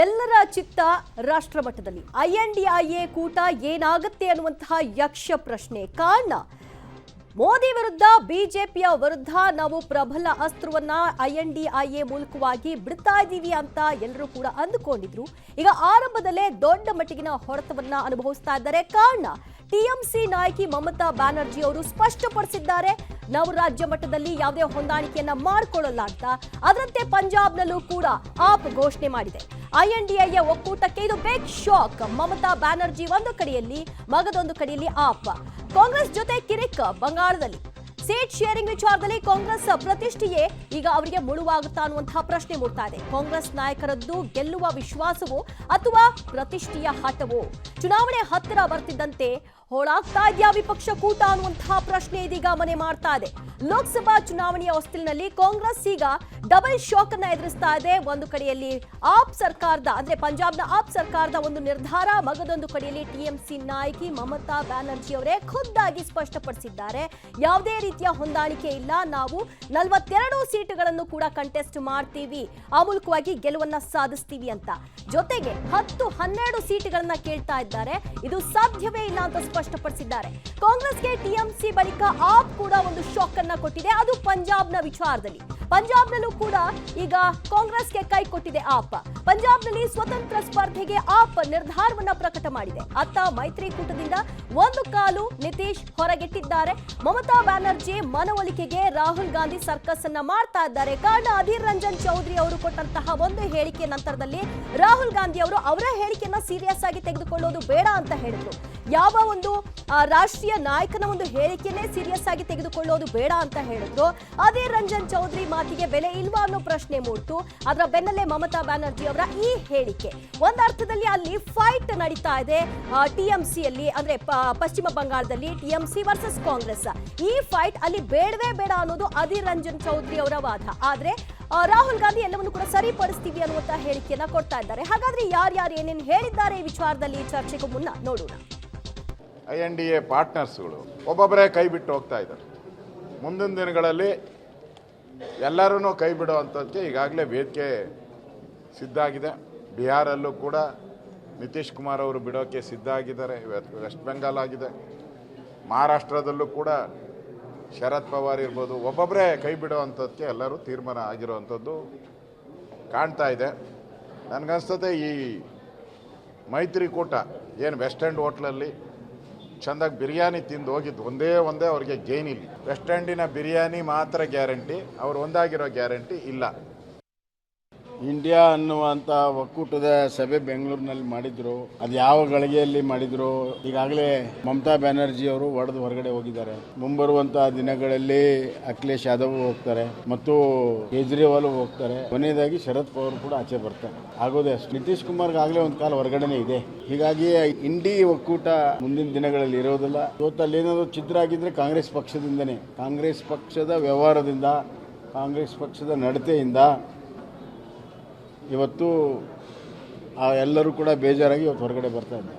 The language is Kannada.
ಎಲ್ಲರ ಚಿತ್ತ ರಾಷ್ಟ್ರ ಮಟ್ಟದಲ್ಲಿ INDIA ಕೂಟ ಏನಾಗುತ್ತೆ ಅನ್ನುವಂತಹ ಯಕ್ಷ ಪ್ರಶ್ನೆ. ಕಾರಣ ಮೋದಿ ವಿರುದ್ಧ ಬಿಜೆಪಿಯ ವಿರುದ್ಧ ನಾವು ಪ್ರಬಲ ಅಸ್ತ್ರವನ್ನ INDIA ಮೂಲಕವಾಗಿ ಬಿಡ್ತಾ ಇದ್ದೀವಿ ಅಂತ ಎಲ್ಲರೂ ಕೂಡ ಅಂದುಕೊಂಡಿದ್ರು. ಈಗ ಆರಂಭದಲ್ಲೇ ದೊಡ್ಡ ಮಟ್ಟಿಗಿನ ಹೊಡೆತವನ್ನ ಅನುಭವಿಸ್ತಾ ಇದ್ದಾರೆ. ಕಾರಣ TMC ನಾಯಕಿ ಮಮತಾ ಬ್ಯಾನರ್ಜಿ ಅವರು ಸ್ಪಷ್ಟಪಡಿಸಿದ್ದಾರೆ, ನಾವು ರಾಜ್ಯ ಮಟ್ಟದಲ್ಲಿ ಯಾವುದೇ ಹೊಂದಾಣಿಕೆಯನ್ನ ಮಾಡಿಕೊಳ್ಳಲ್ಲ ಅಂತ. ಅದರಂತೆ ಪಂಜಾಬ್ನಲ್ಲೂ ಕೂಡ ಆಪ್ ಘೋಷಣೆ ಮಾಡಿದೆ. INDIA ಒಕ್ಕೂಟಕ್ಕೆ ಇದು ಬಿಗ್ ಶಾಕ್. ಮಮತಾ ಬ್ಯಾನರ್ಜಿ ಒಂದು ಕಡೆಯಲ್ಲಿ, ಮಗದೊಂದು ಕಡೆಯಲ್ಲಿ ಆಪ್. ಕಾಂಗ್ರೆಸ್ ಜೊತೆ ಕಿರಿಕ್. ಬಂಗಾಳದಲ್ಲಿ ಸೀಟ್ ಶೇರಿಂಗ್ ವಿಚಾರದಲ್ಲಿ ಕಾಂಗ್ರೆಸ್ ಪ್ರತಿಷ್ಠೆಯೇ ಈಗ ಅವರಿಗೆ ಮುಳುವಾಗುತ್ತಾ ಅನ್ನುವಂತಹ ಪ್ರಶ್ನೆ ಮೂಡ್ತಾ ಇದೆ. ಕಾಂಗ್ರೆಸ್ ನಾಯಕರದ್ದು ಗೆಲ್ಲುವ ವಿಶ್ವಾಸವೋ ಅಥವಾ ಪ್ರತಿಷ್ಠೆಯ ಹಠವೋ? ಚುನಾವಣೆ ಹತ್ತಿರ ಬರ್ತಿದ್ದಂತೆ ಹೋಳಾಗ್ತಾ ಇದೆಯಾ ವಿಪಕ್ಷ ಕೂಟ ಅನ್ನುವಂತಹ ಪ್ರಶ್ನೆ ಇದೀಗ ಮನೆ ಮಾಡ್ತಾ ಇದೆ. ಲೋಕಸಭಾ ಚುನಾವಣೆಯ ಹೊಸ್ತಿಲಿನಲ್ಲಿ ಕಾಂಗ್ರೆಸ್ ಈಗ ಡಬಲ್ ಶಾಕ್ ಅನ್ನ ಎದುರಿಸ್ತಾ ಇದೆ. ಒಂದು ಕಡೆಯಲ್ಲಿ ಆಪ್ ಸರ್ಕಾರದ ಅಂದ್ರೆ ಪಂಜಾಬ್ನ ಆಪ್ ಸರ್ಕಾರದ ಒಂದು ನಿರ್ಧಾರ, ಮಗದೊಂದು ಕಡೆಯಲ್ಲಿ TMC ನಾಯಕಿ ಮಮತಾ ಬ್ಯಾನರ್ಜಿ ಅವರೇ ಖುದ್ದಾಗಿ ಸ್ಪಷ್ಟಪಡಿಸಿದ್ದಾರೆ, ಯಾವುದೇ ರೀತಿಯ ಹೊಂದಾಣಿಕೆ ಇಲ್ಲ, ನಾವು 42 ಸೀಟುಗಳನ್ನು ಕೂಡ ಕಂಟೆಸ್ಟ್ ಮಾಡ್ತೀವಿ, ಆ ಮೂಲಕವಾಗಿ ಗೆಲುವನ್ನ ಸಾಧಿಸ್ತೀವಿ ಅಂತ. ಜೊತೆಗೆ 10-12 ಸೀಟುಗಳನ್ನ ಕೇಳ್ತಾ ಇದ್ದಾರೆ. ಇದು ಸಾಧ್ಯವೇ ಇಲ್ಲ ಅಂತ ಸ್ಪಷ್ಟಪಡಿಸಿದ್ದಾರೆ. ಕಾಂಗ್ರೆಸ್ಗೆ TMC ಬಳಿಕ ಆಪ್ ಕೂಡ ಒಂದು ಶಾಕ್ ಅನ್ನ ಕೊಟ್ಟಿದೆ, ಅದು ಪಂಜಾಬ್ನ ವಿಚಾರದಲ್ಲಿ. ಪಂಜಾಬ್ನಲ್ಲೂ ಕೂಡ ಈಗ ಕಾಂಗ್ರೆಸ್ಗೆ ಕೈ ಕೊಟ್ಟಿದೆ ಆಪ್. ಪಂಜಾಬ್ನಲ್ಲಿ ಸ್ವತಂತ್ರ ಸ್ಪರ್ಧೆಗೆ ಆಪ್ ನಿರ್ಧಾರವನ್ನ ಪ್ರಕಟ ಮಾಡಿದೆ. ಅತ್ತ ಮೈತ್ರಿಕೂಟದಿಂದ ಒಂದು ಕಾಲು ನಿತೀಶ್ ಹೊರಗಿಟ್ಟಿದ್ದಾರೆ. ಮಮತಾ ಬ್ಯಾನರ್ಜಿ ಮನವೊಲಿಕೆಗೆ ರಾಹುಲ್ ಗಾಂಧಿ ಸರ್ಕಸ್ ಅನ್ನ ಮಾಡ್ತಾ ಇದ್ದಾರೆ. ಕಾರಣ ಅಧೀರ್ ರಂಜನ್ ಚೌಧರಿ ಅವರು ಕೊಟ್ಟಂತಹ ಒಂದು ಹೇಳಿಕೆ ನಂತರದಲ್ಲಿ ರಾಹುಲ್ ಗಾಂಧಿ ಅವರು ಅವರ ಹೇಳಿಕೆಯನ್ನ ಸೀರಿಯಸ್ ಆಗಿ ತೆಗೆದುಕೊಳ್ಳೋದು ಬೇಡ ಅಂತ ಹೇಳಿದ್ರು. ಯಾವ ಒಂದು ರಾಷ್ಟ್ರೀಯ ನಾಯಕನ ಒಂದು ಹೇಳಿಕೆಯನ್ನೇ ಸೀರಿಯಸ್ ಆಗಿ ತೆಗೆದುಕೊಳ್ಳೋದು ಬೇಡ ಅಂತ ಹೇಳಿದ್ರು. ಅಧೀರ್ ರಂಜನ್ ಚೌಧರಿ ಮಾತಿಗೆ ಬೆಲೆ ಇಲ್ವಾ ಅನ್ನೋ ಪ್ರಶ್ನೆ ಮೂಡ್ತು. ಅದರ ಬೆನ್ನಲ್ಲೇ ಮಮತಾ ಬ್ಯಾನರ್ಜಿ ಅವರ ಈ ಹೇಳಿಕೆ. ಒಂದರ್ಥದಲ್ಲಿ ಅಲ್ಲಿ ಫೈಟ್ ನಡೀತಾ ಇದೆ TMC ಯಲ್ಲಿ, ಅಂದ್ರೆ ಪಶ್ಚಿಮ ಬಂಗಾಳದಲ್ಲಿ TMC ವರ್ಸಸ್ ಕಾಂಗ್ರೆಸ್. ಈ ಫೈಟ್ ಅಲ್ಲಿ ಬೇಡವೇ ಬೇಡ ಅನ್ನೋದು ಅಧೀರ್ ರಂಜನ್ ಚೌಧರಿ ಅವರ ವಾದ. ಆದ್ರೆ ರಾಹುಲ್ ಗಾಂಧಿ ಎಲ್ಲವನ್ನು ಕೂಡ ಸರಿಪಡಿಸ್ತೀವಿ ಅನ್ನುವಂತ ಹೇಳಿಕೆಯನ್ನ ಕೊಡ್ತಾ ಇದ್ದಾರೆ. ಹಾಗಾದ್ರೆ ಯಾರ್ಯಾರು ಏನೇನು ಹೇಳಿದ್ದಾರೆ ಈ ವಿಚಾರದಲ್ಲಿ ಚರ್ಚೆಗೂ ಮುನ್ನ ನೋಡೋಣ. INDA ಪಾರ್ಟ್ನರ್ಸ್ಗಳು ಒಬ್ಬೊಬ್ಬರೇ ಕೈ ಬಿಟ್ಟು ಹೋಗ್ತಾ ಇದ್ದಾರೆ. ಮುಂದಿನ ದಿನಗಳಲ್ಲಿ ಎಲ್ಲರೂ ಕೈ ಬಿಡುವಂಥದ್ದಕ್ಕೆ ಈಗಾಗಲೇ ವೇದಿಕೆ ಸಿದ್ಧ ಆಗಿದೆ. ಬಿಹಾರಲ್ಲೂ ಕೂಡ ನಿತೀಶ್ ಕುಮಾರ್ ಅವರು ಬಿಡೋಕ್ಕೆ ಸಿದ್ಧ ಆಗಿದ್ದಾರೆ. ವೆಸ್ಟ್ ಬೆಂಗಾಲ್ ಆಗಿದೆ. ಮಹಾರಾಷ್ಟ್ರದಲ್ಲೂ ಕೂಡ ಶರದ್ ಪವಾರ್ ಇರ್ಬೋದು, ಒಬ್ಬೊಬ್ಬರೇ ಕೈ ಬಿಡುವಂಥದ್ದಕ್ಕೆ ಎಲ್ಲರೂ ತೀರ್ಮಾನ ಆಗಿರುವಂಥದ್ದು ಕಾಣ್ತಾ ಇದೆ. ನನಗನ್ಸ್ತದೆ ಈ ಮೈತ್ರಿಕೂಟ ಏನು ವೆಸ್ಟ್ ಎಂಡ್ ಹೋಟ್ಲಲ್ಲಿ ಚೆಂದಾಗಿ ಬಿರಿಯಾನಿ ತಿಂದು ಹೋಗಿದ್ದು ಒಂದೇ ಅವ್ರಿಗೆ ಗೇನ್ ಇಲ್ಲ. ವೆಸ್ಟ್ ಎಂಡಿನ ಬಿರಿಯಾನಿ ಮಾತ್ರ ಗ್ಯಾರಂಟಿ, ಅವ್ರು ಒಂದಾಗಿರೋ ಗ್ಯಾರಂಟಿ ಇಲ್ಲ. ಇಂಡಿಯಾ ಅನ್ನುವಂಥ ಒಕ್ಕೂಟದ ಸಭೆ ಬೆಂಗಳೂರಿನಲ್ಲಿ ಮಾಡಿದ್ರು. ಅದು ಯಾವ ಗಳಿಗೆಯಲ್ಲಿ ಮಾಡಿದ್ರು? ಈಗಾಗಲೇ ಮಮತಾ ಬ್ಯಾನರ್ಜಿ ಅವರು ಒಡೆದು ಹೊರಗಡೆ ಹೋಗಿದ್ದಾರೆ. ಮುಂಬರುವಂತಹ ದಿನಗಳಲ್ಲಿ ಅಖಿಲೇಶ್ ಯಾದವ್ ಹೋಗ್ತಾರೆ ಮತ್ತು ಕೇಜ್ರಿವಾಲ್ ಹೋಗ್ತಾರೆ. ಕೊನೆಯದಾಗಿ ಶರದ್ ಪವಾರ್ ಕೂಡ ಆಚೆ ಬರ್ತಾರೆ. ಆಗೋದೇ ಅಷ್ಟು. ನಿತೀಶ್ ಕುಮಾರ್ಗೆ ಆಗಲೇ ಒಂದು ಕಾಲ ಹೊರಗಡೆನೇ ಇದೆ. ಹೀಗಾಗಿ ಇಂಡಿ ಒಕ್ಕೂಟ ಮುಂದಿನ ದಿನಗಳಲ್ಲಿ ಇರೋದಿಲ್ಲ. ಇವತ್ತು ಅಲ್ಲಿ ಏನಾದರೂ ಛಿದ್ರ ಆಗಿದ್ರೆ ಕಾಂಗ್ರೆಸ್ ಪಕ್ಷದಿಂದನೇ, ಕಾಂಗ್ರೆಸ್ ಪಕ್ಷದ ವ್ಯವಹಾರದಿಂದ, ಕಾಂಗ್ರೆಸ್ ಪಕ್ಷದ ನಡತೆಯಿಂದ ಇವತ್ತು ಎಲ್ಲರೂ ಕೂಡ ಬೇಜಾರಾಗಿ ಇವತ್ತು ಹೊರಗಡೆ ಬರ್ತಾ ಇದ್ದಾರೆ.